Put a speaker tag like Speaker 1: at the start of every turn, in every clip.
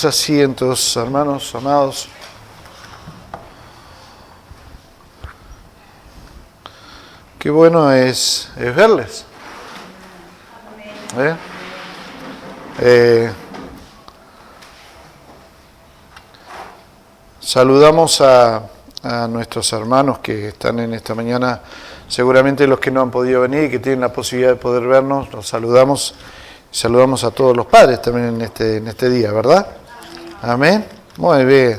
Speaker 1: sus asientos, hermanos amados. Qué bueno es verles. Saludamos a nuestros hermanos que están en esta mañana, seguramente los que no han podido venir y que tienen la posibilidad de poder vernos, los saludamos. Saludamos a todos los padres también en este día, ¿verdad? Amén. Muy bien.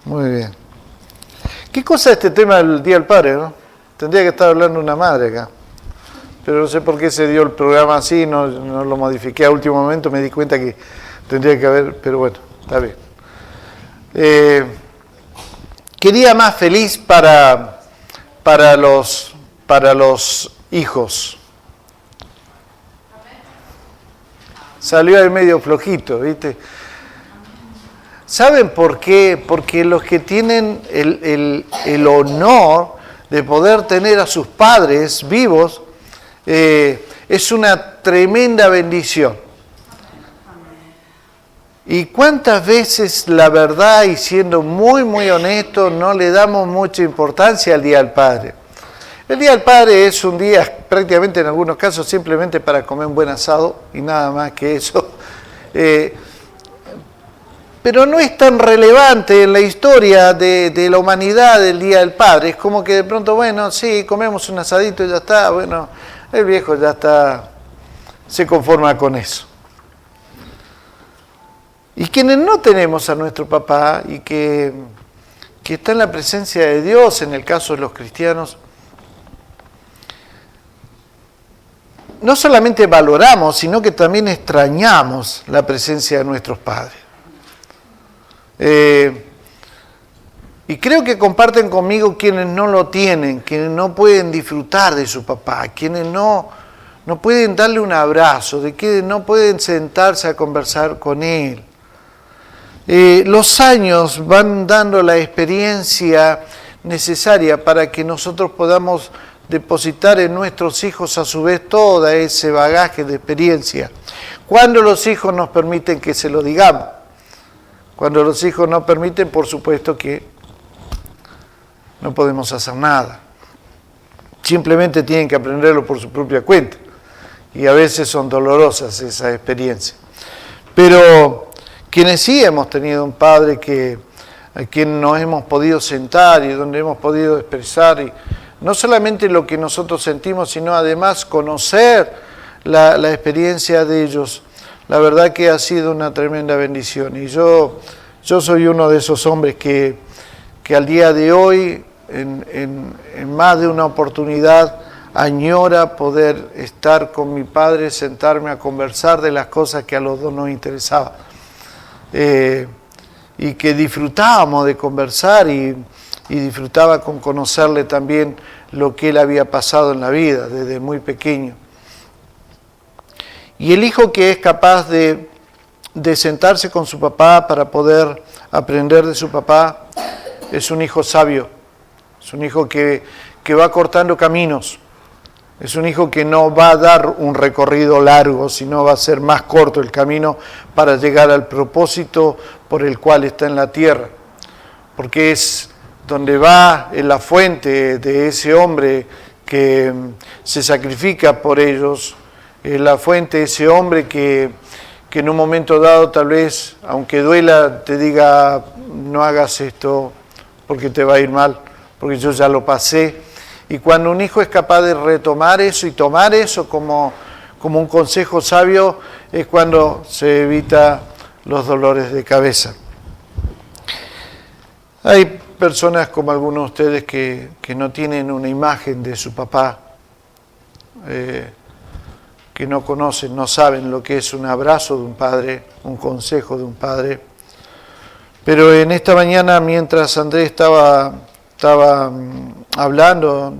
Speaker 1: Muy bien. ¿Qué cosa es este tema del Día del Padre, no? Tendría que estar hablando una madre acá. Pero no sé por qué se dio el programa así, no lo modifiqué a último momento, me di cuenta que tendría que haber, pero bueno, está bien. ¿Qué día más feliz para los hijos? Salió ahí medio flojito, ¿viste? ¿Saben por qué? Porque los que tienen el honor de poder tener a sus padres vivos, es una tremenda bendición. Y cuántas veces, la verdad, y siendo muy, muy honesto, no le damos mucha importancia al Día del Padre. El Día del Padre es un día, prácticamente en algunos casos, simplemente para comer un buen asado y nada más que eso. Pero no es tan relevante en la historia de la humanidad el Día del Padre. Es como que de pronto, bueno, sí, comemos un asadito y ya está. Bueno, el viejo ya está, se conforma con eso. Y quienes no tenemos a nuestro papá y que está en la presencia de Dios, en el caso de los cristianos, no solamente valoramos, sino que también extrañamos la presencia de nuestros padres. Y creo que comparten conmigo quienes no lo tienen, quienes no pueden disfrutar de su papá, quienes no pueden darle un abrazo, de quienes no pueden sentarse a conversar con él. Los años van dando la experiencia necesaria para que nosotros podamos depositar en nuestros hijos a su vez todo ese bagaje de experiencia. Cuando los hijos nos permiten que se lo digamos. Cuando los hijos no permiten, por supuesto que no podemos hacer nada. Simplemente tienen que aprenderlo por su propia cuenta. Y a veces son dolorosas esas experiencias. Pero quienes sí hemos tenido un padre a quien nos hemos podido sentar y donde hemos podido expresar, y no solamente lo que nosotros sentimos, sino además conocer la experiencia de ellos, la verdad que ha sido una tremenda bendición. Y yo soy uno de esos hombres que al día de hoy, en más de una oportunidad, añora poder estar con mi padre, sentarme a conversar de las cosas que a los dos nos interesaban. Y que disfrutábamos de conversar y disfrutaba con conocerle también lo que él había pasado en la vida desde muy pequeño. Y el hijo que es capaz de sentarse con su papá para poder aprender de su papá es un hijo sabio, es un hijo que va cortando caminos, es un hijo que no va a dar un recorrido largo, sino va a ser más corto el camino para llegar al propósito por el cual está en la tierra, porque es donde va en la fuente de ese hombre que se sacrifica por ellos, la fuente de ese hombre que en un momento dado tal vez, aunque duela, te diga no hagas esto porque te va a ir mal, porque yo ya lo pasé. Y cuando un hijo es capaz de retomar eso y tomar eso como un consejo sabio, es cuando se evita los dolores de cabeza. Hay personas como algunos de ustedes que no tienen una imagen de su papá, que no conocen, no saben lo que es un abrazo de un padre, un consejo de un padre. Pero en esta mañana, mientras Andrés estaba hablando,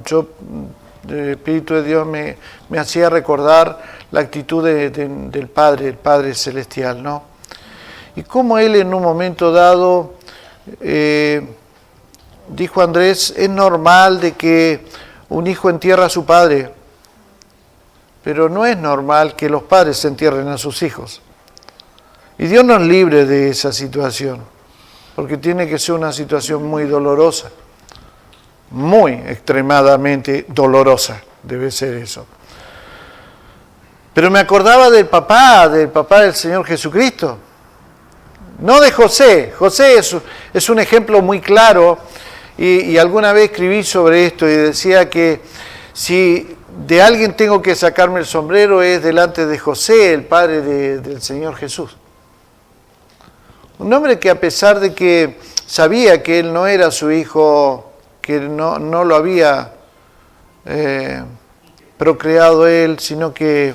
Speaker 1: el Espíritu de Dios me hacía recordar la actitud del Padre, el Padre Celestial, ¿no? Y cómo Él en un momento dado, dijo Andrés, es normal de que un hijo entierre a su padre, pero no es normal que los padres entierren a sus hijos. Y Dios nos libre de esa situación, porque tiene que ser una situación muy dolorosa, muy extremadamente dolorosa, debe ser eso. Pero me acordaba del papá del Señor Jesucristo, no de José. José es un ejemplo muy claro, y alguna vez escribí sobre esto y decía que si de alguien tengo que sacarme el sombrero es delante de José, el padre del Señor Jesús. Un hombre que a pesar de que sabía que él no era su hijo, que no lo había procreado él, sino que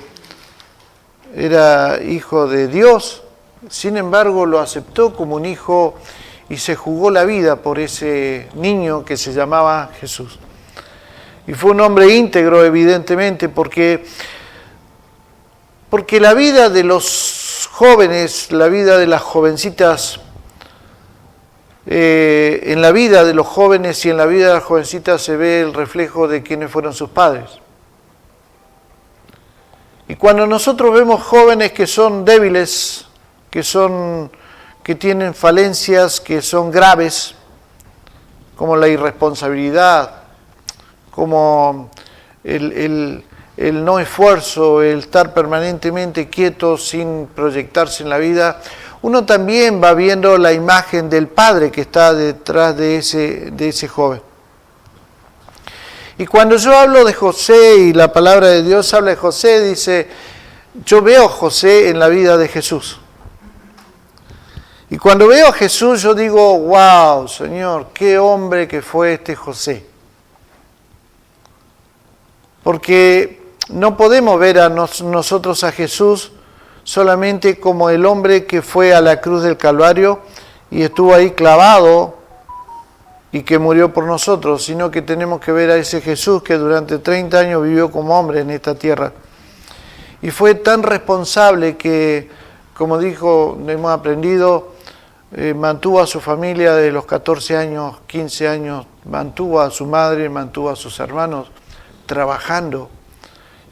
Speaker 1: era hijo de Dios, sin embargo lo aceptó como un hijo y se jugó la vida por ese niño que se llamaba Jesús. Y fue un hombre íntegro, evidentemente, porque la vida de los jóvenes, la vida de las jovencitas, en la vida de los jóvenes y en la vida de las jovencitas se ve el reflejo de quiénes fueron sus padres. Y cuando nosotros vemos jóvenes que son débiles, que tienen falencias que son graves, como la irresponsabilidad, como el no esfuerzo, el estar permanentemente quieto sin proyectarse en la vida, uno también va viendo la imagen del padre que está detrás de ese joven. Y cuando yo hablo de José y la palabra de Dios habla de José, dice, yo veo a José en la vida de Jesús. Y cuando veo a Jesús yo digo, wow, Señor, qué hombre que fue este José. Porque no podemos ver a nosotros a Jesús solamente como el hombre que fue a la cruz del Calvario y estuvo ahí clavado y que murió por nosotros, sino que tenemos que ver a ese Jesús que durante 30 años vivió como hombre en esta tierra. Y fue tan responsable que, como dijo, hemos aprendido, mantuvo a su familia de los 14 años, 15 años, mantuvo a su madre, mantuvo a sus hermanos trabajando.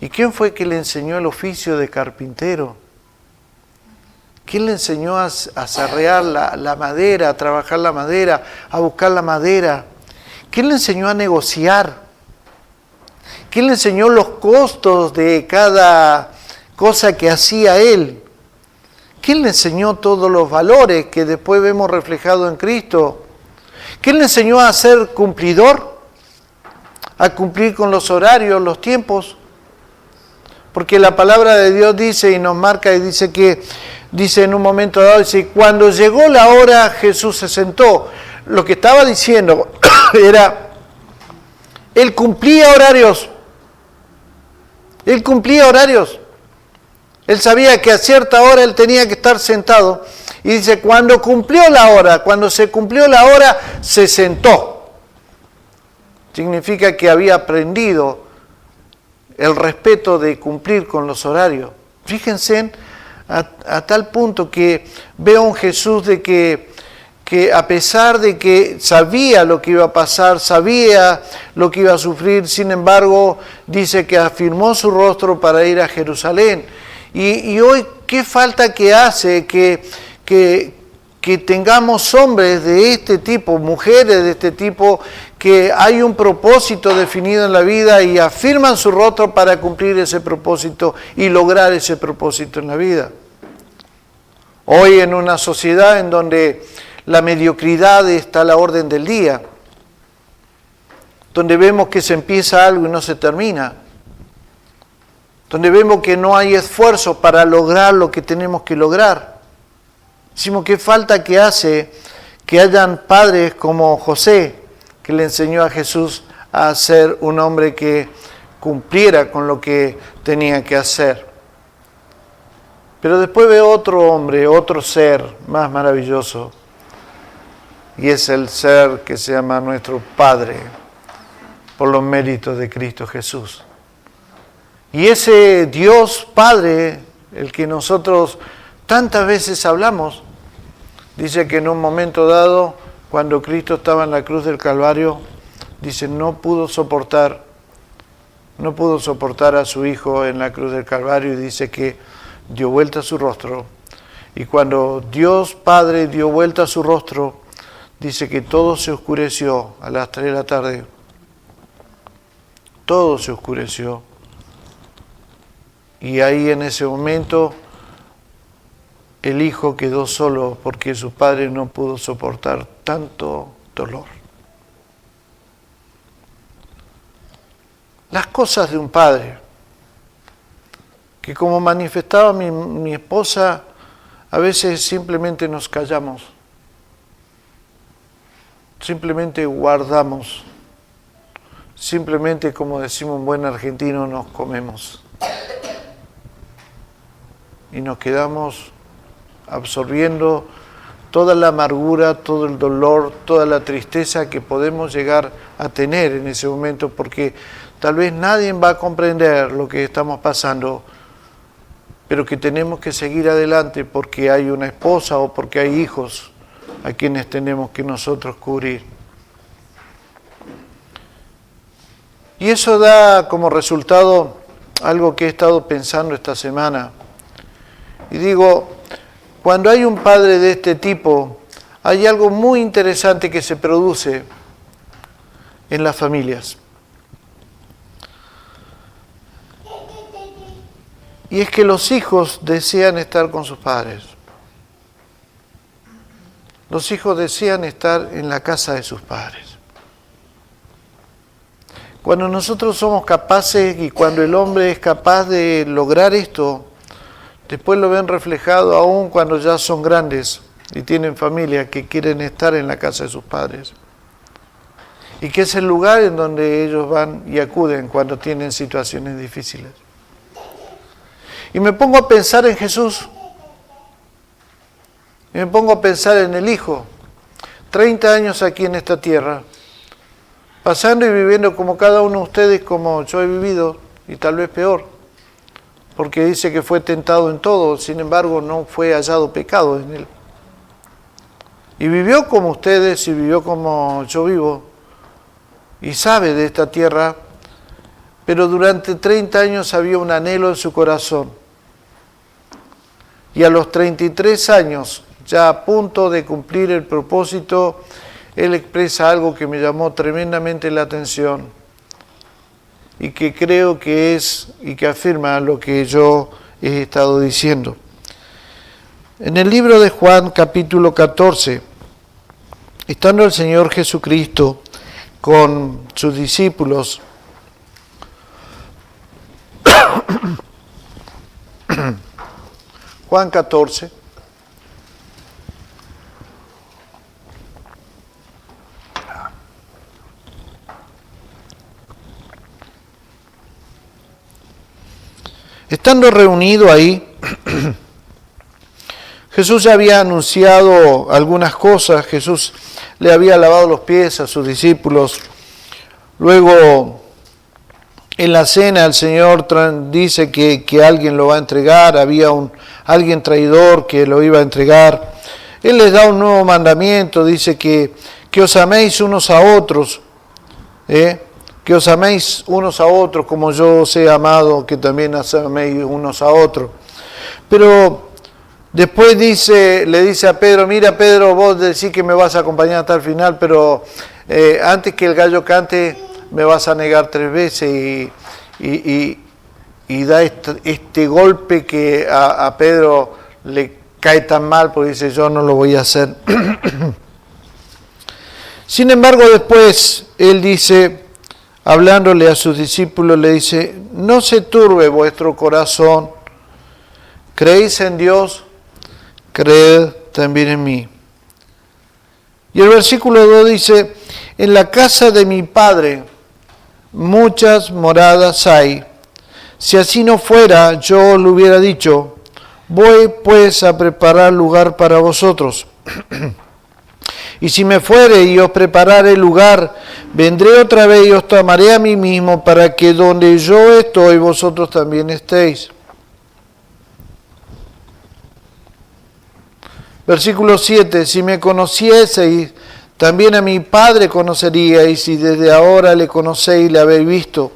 Speaker 1: ¿Y quién fue que le enseñó el oficio de carpintero? ¿Quién le enseñó a sarrear la madera, a trabajar la madera, a buscar la madera? ¿Quién le enseñó a negociar? ¿Quién le enseñó los costos de cada cosa que hacía él? ¿Quién le enseñó todos los valores que después vemos reflejados en Cristo? ¿Quién le enseñó a ser cumplidor? A cumplir con los horarios, los tiempos. Porque la palabra de Dios dice y nos marca y dice en un momento dado, dice, cuando llegó la hora Jesús se sentó. Lo que estaba diciendo era, Él cumplía horarios. Él cumplía horarios. Él sabía que a cierta hora Él tenía que estar sentado. Y dice, cuando se cumplió la hora, se sentó. Significa que había aprendido el respeto de cumplir con los horarios. Fíjense a tal punto que veo un Jesús de que a pesar de que sabía lo que iba a pasar, sabía lo que iba a sufrir, sin embargo, dice que afirmó su rostro para ir a Jerusalén. Y hoy, ¿qué falta que hace que tengamos hombres de este tipo, mujeres de este tipo, que hay un propósito definido en la vida y afirman su rostro para cumplir ese propósito y lograr ese propósito en la vida? Hoy en una sociedad en donde la mediocridad está a la orden del día, donde vemos que se empieza algo y no se termina, donde vemos que no hay esfuerzo para lograr lo que tenemos que lograr. Decimos, ¿qué falta que hace que hayan padres como José, que le enseñó a Jesús a ser un hombre que cumpliera con lo que tenía que hacer? Pero después veo otro hombre, otro ser más maravilloso, y es el ser que se llama nuestro Padre, por los méritos de Cristo Jesús. Y ese Dios Padre, el que nosotros tantas veces hablamos, dice que en un momento dado, cuando Cristo estaba en la cruz del Calvario, dice, no pudo soportar a su Hijo en la cruz del Calvario, y dice que dio vuelta a su rostro Y cuando Dios Padre dio vuelta a su rostro, dice que todo se oscureció a las 3 de la tarde. Todo se oscureció. Y ahí en ese momento el hijo quedó solo porque su padre no pudo soportar tanto dolor. Las cosas de un padre, que como manifestaba mi esposa, a veces simplemente nos callamos, simplemente guardamos, simplemente, como decimos un buen argentino, nos comemos. Y nos quedamos absorbiendo toda la amargura, todo el dolor, toda la tristeza que podemos llegar a tener en ese momento, porque tal vez nadie va a comprender lo que estamos pasando, pero que tenemos que seguir adelante porque hay una esposa o porque hay hijos a quienes tenemos que nosotros cubrir. Y eso da como resultado algo que he estado pensando esta semana. Y digo, cuando hay un padre de este tipo, hay algo muy interesante que se produce en las familias. Y es que los hijos desean estar con sus padres. Los hijos desean estar en la casa de sus padres. Cuando nosotros somos capaces y cuando el hombre es capaz de lograr esto, después lo ven reflejado aún cuando ya son grandes y tienen familia que quieren estar en la casa de sus padres. Y que es el lugar en donde ellos van y acuden cuando tienen situaciones difíciles. Y me pongo a pensar en Jesús. Y me pongo a pensar en el Hijo. 30 años aquí en esta tierra, pasando y viviendo como cada uno de ustedes, como yo he vivido, y tal vez peor. Porque dice que fue tentado en todo, sin embargo no fue hallado pecado en él. Y vivió como ustedes y vivió como yo vivo, y sabe de esta tierra, pero durante 30 años había un anhelo en su corazón. Y a los 33 años, ya a punto de cumplir el propósito, él expresa algo que me llamó tremendamente la atención y que creo que es y que afirma lo que yo he estado diciendo. En el libro de Juan, capítulo 14, estando el Señor Jesucristo con sus discípulos, Juan 14, estando reunido ahí, Jesús ya había anunciado algunas cosas. Jesús le había lavado los pies a sus discípulos. Luego, en la cena, el Señor dice que alguien lo va a entregar. Había alguien traidor que lo iba a entregar. Él les da un nuevo mandamiento. Dice que os améis unos a otros. Que os améis unos a otros como yo os he amado, que también os améis unos a otros. Pero después le dice a Pedro, mira Pedro, vos decís que me vas a acompañar hasta el final, pero antes que el gallo cante me vas a negar 3 veces y da este golpe que a Pedro le cae tan mal porque dice yo no lo voy a hacer. Sin embargo después él dice, hablándole a sus discípulos, le dice, no se turbe vuestro corazón, creéis en Dios, creed también en mí. Y el versículo 2 dice, en la casa de mi Padre muchas moradas hay, si así no fuera yo lo hubiera dicho, voy pues a preparar lugar para vosotros. Y si me fuere y os preparare lugar, vendré otra vez y os tomaré a mí mismo, para que donde yo estoy, vosotros también estéis. Versículo 7, si me conocieseis, también a mi Padre conoceríais, y desde ahora le conocéis y le habéis visto.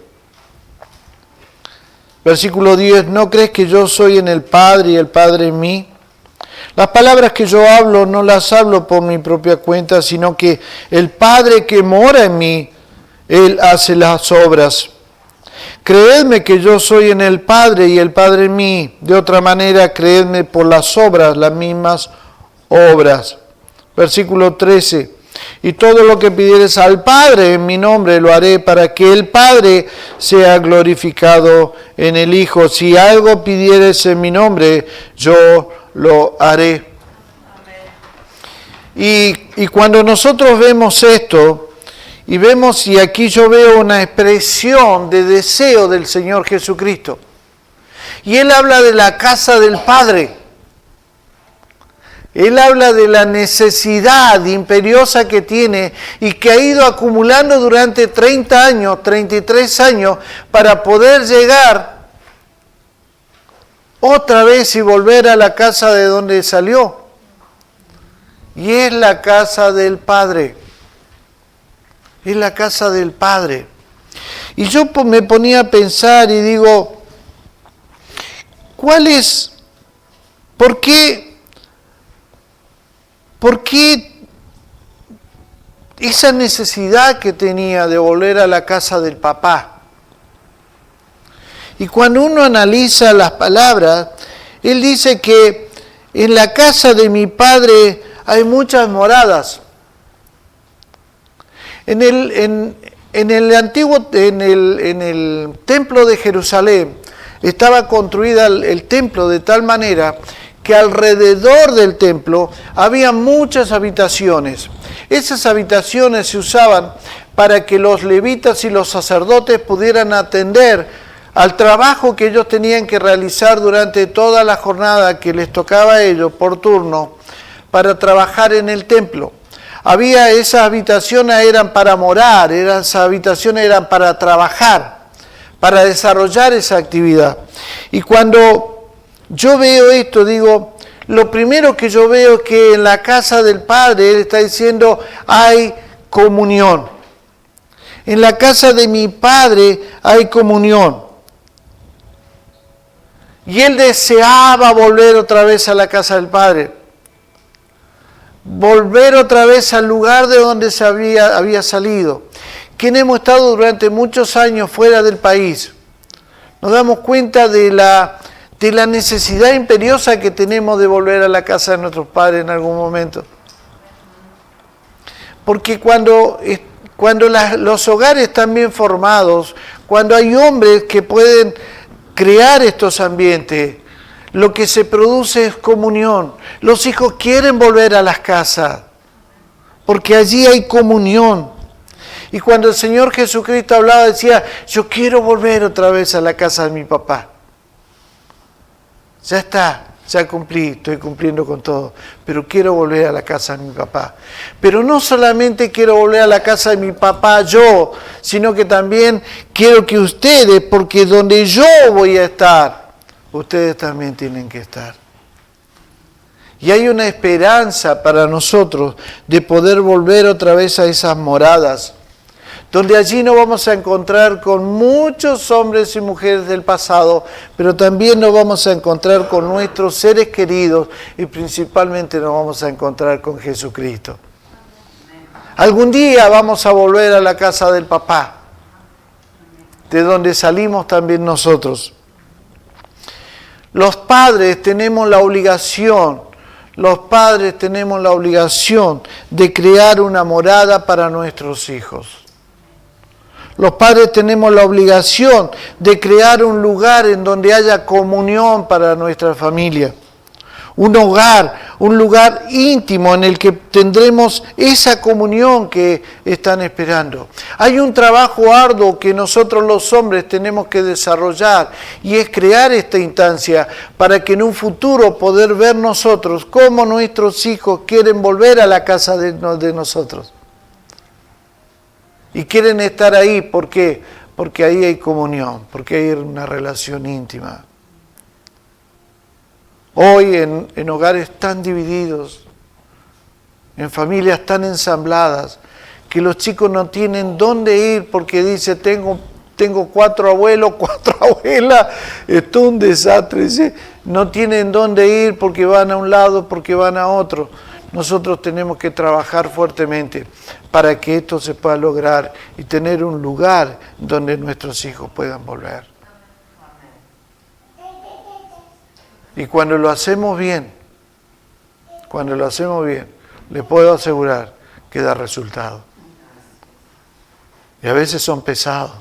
Speaker 1: Versículo 10, ¿no crees que yo soy en el Padre y el Padre en mí? Las palabras que yo hablo no las hablo por mi propia cuenta, sino que el Padre que mora en mí, Él hace las obras. Creedme que yo soy en el Padre y el Padre en mí. De otra manera, creedme por las obras, las mismas obras. Versículo 13. Y todo lo que pidieres al Padre en mi nombre lo haré para que el Padre sea glorificado en el Hijo. Si algo pidieres en mi nombre, yo lo haré. Y cuando nosotros vemos esto, y vemos, y aquí yo veo una expresión de deseo del Señor Jesucristo. Y Él habla de la casa del Padre. Él habla de la necesidad imperiosa que tiene y que ha ido acumulando durante 30 años, 33 años, para poder llegar otra vez y volver a la casa de donde salió. Y es la casa del Padre. Es la casa del Padre. Y yo me ponía a pensar y digo, ¿por qué esa necesidad que tenía de volver a la casa del papá? Y cuando uno analiza las palabras, él dice que en la casa de mi Padre hay muchas moradas. En el templo de Jerusalén estaba construida el templo de tal manera que alrededor del templo había muchas habitaciones. Esas habitaciones se usaban para que los levitas y los sacerdotes pudieran atender al trabajo que ellos tenían que realizar durante toda la jornada que les tocaba a ellos por turno para trabajar en el templo. Esas habitaciones eran para morar, esas habitaciones eran para trabajar, para desarrollar esa actividad. Y cuando yo veo esto, digo, lo primero que yo veo es que en la casa del Padre, Él está diciendo, hay comunión. En la casa de mi Padre hay comunión. Y Él deseaba volver otra vez a la casa del Padre. Volver otra vez al lugar de donde se había salido. Quienes hemos estado durante muchos años fuera del país, nos damos cuenta de la necesidad imperiosa que tenemos de volver a la casa de nuestros padres en algún momento. Porque cuando los hogares están bien formados, cuando hay hombres que pueden crear estos ambientes, lo que se produce es comunión. Los hijos quieren volver a las casas, porque allí hay comunión. Y cuando el Señor Jesucristo hablaba, decía, yo quiero volver otra vez a la casa de mi papá. Ya está, ya cumplí, estoy cumpliendo con todo, pero quiero volver a la casa de mi papá. Pero no solamente quiero volver a la casa de mi papá yo, sino que también quiero que ustedes, porque donde yo voy a estar, ustedes también tienen que estar. Y hay una esperanza para nosotros de poder volver otra vez a esas moradas, donde allí nos vamos a encontrar con muchos hombres y mujeres del pasado, pero también nos vamos a encontrar con nuestros seres queridos y principalmente nos vamos a encontrar con Jesucristo. Algún día vamos a volver a la casa del papá, de donde salimos también nosotros. Los padres tenemos la obligación de crear una morada para nuestros hijos. Los padres tenemos la obligación de crear un lugar en donde haya comunión para nuestra familia. Un hogar, un lugar íntimo en el que tendremos esa comunión que están esperando. Hay un trabajo arduo que nosotros los hombres tenemos que desarrollar y es crear esta instancia para que en un futuro poder ver nosotros cómo nuestros hijos quieren volver a la casa de nosotros. Y quieren estar ahí, ¿por qué? Porque ahí hay comunión, porque hay una relación íntima. Hoy en hogares tan divididos, en familias tan ensambladas, que los chicos no tienen dónde ir porque dice, tengo tengo 4 abuelos, 4 abuelas, esto es un desastre. ¿Sí? No tienen dónde ir porque van a un lado, porque van a otro. Nosotros tenemos que trabajar fuertemente para que esto se pueda lograr y tener un lugar donde nuestros hijos puedan volver. Y cuando lo hacemos bien, les puedo asegurar que da resultado. Y a veces son pesados,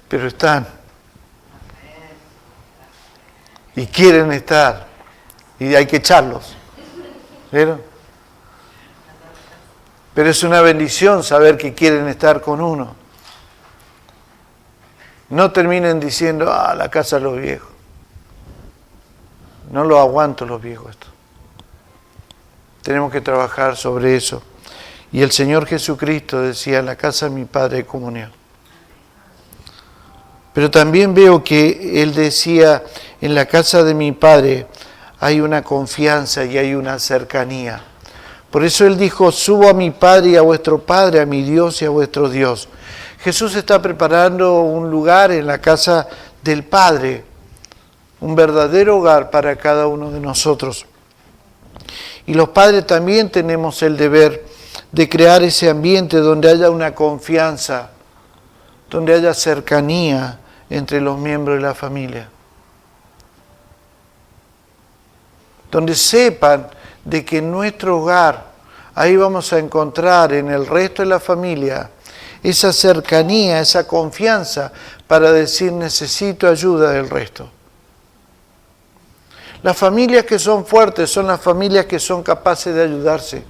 Speaker 1: pero están. Y quieren estar. Y hay que echarlos. ¿Vieron? Pero es una bendición saber que quieren estar con uno. No terminen diciendo, la casa de los viejos. No lo aguanto los viejos esto. Tenemos que trabajar sobre eso. Y el Señor Jesucristo decía, en la casa de mi Padre hay comunión. Pero también veo que Él decía, en la casa de mi Padre hay una confianza y hay una cercanía. Por eso Él dijo, subo a mi Padre y a vuestro Padre, a mi Dios y a vuestro Dios. Jesús está preparando un lugar en la casa del Padre, un verdadero hogar para cada uno de nosotros. Y los padres también tenemos el deber de crear ese ambiente donde haya una confianza, donde haya cercanía entre los miembros de la familia. Donde sepan de que en nuestro hogar, ahí vamos a encontrar en el resto de la familia esa cercanía, esa confianza para decir necesito ayuda del resto. Las familias que son fuertes son las familias que son capaces de ayudarse.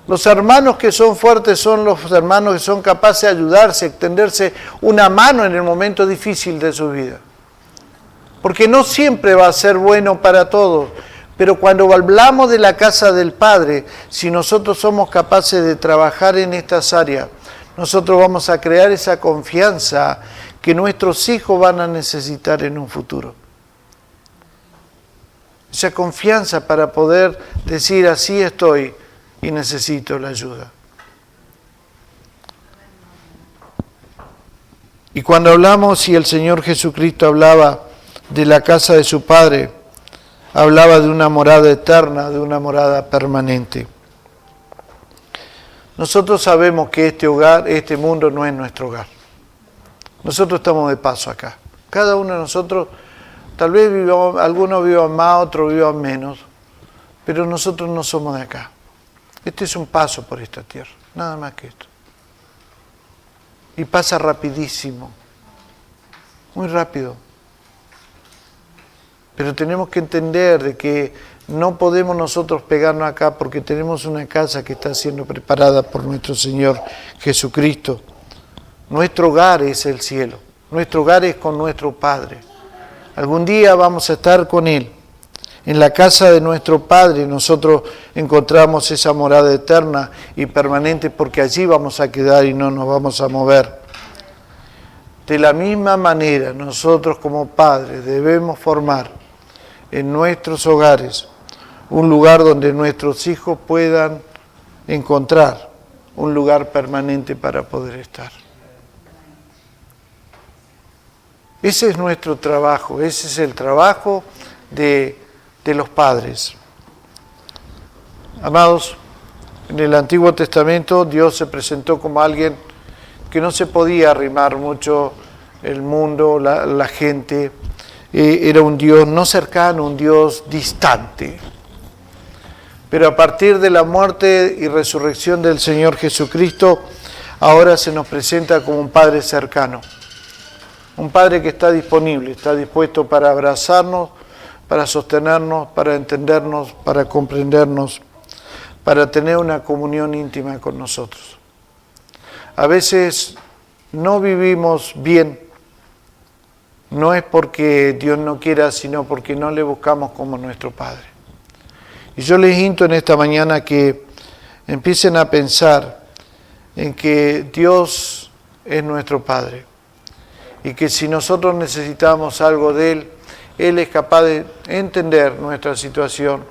Speaker 1: Los hermanos que son fuertes son los hermanos que son capaces de ayudarse, extenderse una mano en el momento difícil de su vida. Porque no siempre va a ser bueno para todos, pero cuando hablamos de la casa del Padre, si nosotros somos capaces de trabajar en estas áreas, nosotros vamos a crear esa confianza que nuestros hijos van a necesitar en un futuro. Esa confianza para poder decir así estoy y necesito la ayuda. Y cuando hablamos, y el Señor Jesucristo hablaba de la casa de su Padre, hablaba de una morada eterna, de una morada permanente. Nosotros sabemos que este hogar, este mundo no es nuestro hogar. Nosotros estamos de paso acá. Cada uno de nosotros, tal vez algunos vivan más, otros vivan menos, pero nosotros no somos de acá. Este es un paso por esta tierra, nada más que esto. Y pasa rapidísimo, muy rápido. Pero tenemos que entender de que no podemos nosotros pegarnos acá porque tenemos una casa que está siendo preparada por nuestro Señor Jesucristo. Nuestro hogar es el cielo, nuestro hogar es con nuestro Padre. Algún día vamos a estar con Él. En la casa de nuestro Padre nosotros encontramos esa morada eterna y permanente porque allí vamos a quedar y no nos vamos a mover. De la misma manera nosotros como padres debemos formar en nuestros hogares un lugar donde nuestros hijos puedan encontrar un lugar permanente para poder estar. Ese es nuestro trabajo, ese es el trabajo de los padres. Amados, en el Antiguo Testamento Dios se presentó como alguien que no se podía arrimar mucho el mundo, la gente. Era un Dios no cercano, un Dios distante. Pero a partir de la muerte y resurrección del Señor Jesucristo, ahora se nos presenta como un Padre cercano. Un Padre que está disponible, está dispuesto para abrazarnos, para sostenernos, para entendernos, para comprendernos, para tener una comunión íntima con nosotros. A veces no vivimos bien, no es porque Dios no quiera, sino porque no le buscamos como nuestro Padre. Y yo les invito en esta mañana que empiecen a pensar en que Dios es nuestro Padre y que si nosotros necesitamos algo de Él es capaz de entender nuestra situación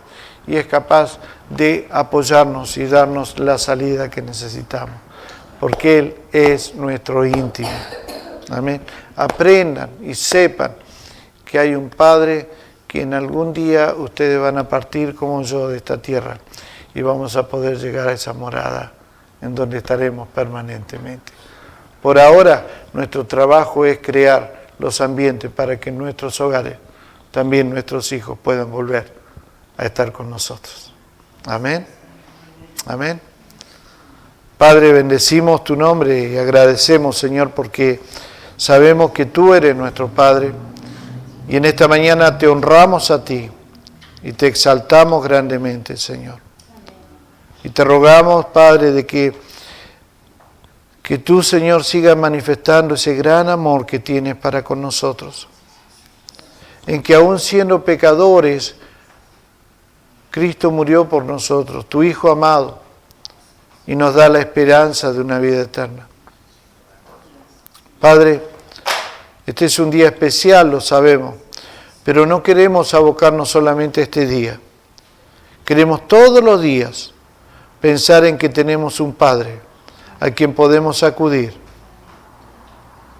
Speaker 1: y es capaz de apoyarnos y darnos la salida que necesitamos. porque Él es nuestro íntimo. Amén. Aprendan y sepan que hay un Padre que en algún día ustedes van a partir como yo de esta tierra y vamos a poder llegar a esa morada en donde estaremos permanentemente. Por ahora, nuestro trabajo es crear los ambientes para que en nuestros hogares también nuestros hijos puedan volver a estar con nosotros. Amén. Amén. Padre, bendecimos tu nombre y agradecemos, Señor, porque sabemos que tú eres nuestro Padre y en esta mañana te honramos a ti y te exaltamos grandemente, Señor. Y te rogamos, Padre, de que tú, Señor, sigas manifestando ese gran amor que tienes para con nosotros, en que aún siendo pecadores, Cristo murió por nosotros, tu Hijo amado, y nos da la esperanza de una vida eterna. Padre, este es un día especial, lo sabemos, pero no queremos abocarnos solamente a este día. Queremos todos los días pensar en que tenemos un Padre a quien podemos acudir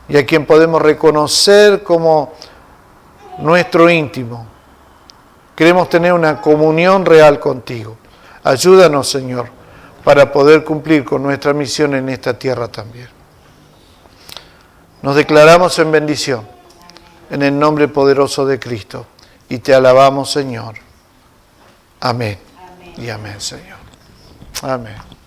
Speaker 1: y a quien podemos reconocer como nuestro íntimo. Queremos tener una comunión real contigo. Ayúdanos, Señor, para poder cumplir con nuestra misión en esta tierra también. Nos declaramos en bendición, en el nombre poderoso de Cristo, y te alabamos, Señor. Amén. Amén. Y amén, Señor. Amén.